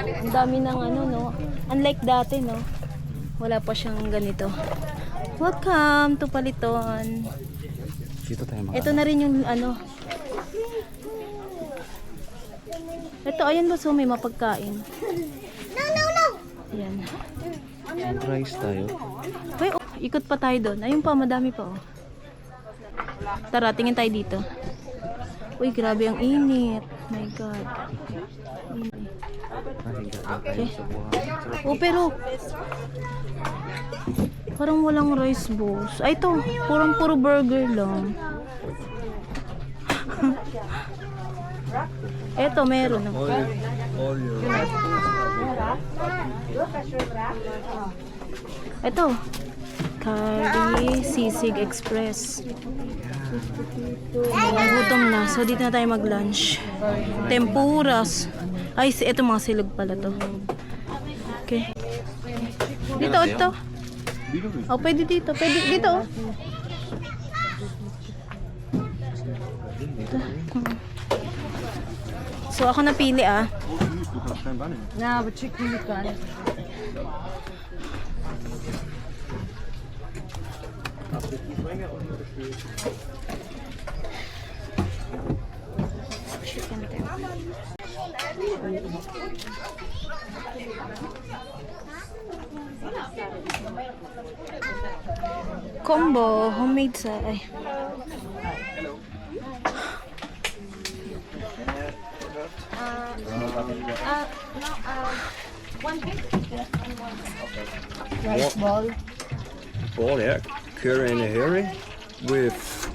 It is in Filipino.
Ang dami ng ano, no? Unlike dati, no? Wala pa siyang ganito. Welcome to Paliton. Dito tayo mga. Ito na rin yung ano. Ito, ayan ba, so may mapagkain. Ayan. Rice tayo. Uy, oh, ikot pa tayo doon. Ayun pa, madami pa, oh. Tara, tingin tayo dito. Uy, grabe ang init. My God. Nahiga na tayo Okay. sa buhangin. Oh, pero parang walang rice balls. Ay, ito. Puro burger lang. Eto, meron. All your Ito. Curry Sisig Express. Gutom na. So, dito na tayo mag-lunch. Tempuras. Ay, ito mga silog pala to. Okay. Dito, ito. Oh, pwede dito. Pwede dito, oh. Ito. So, ako napili, ah. Ja, aber chicken liegt gar nicht. Combo, homemade sa... Ay. Rice ball. ball, yeah. Curry and a herring with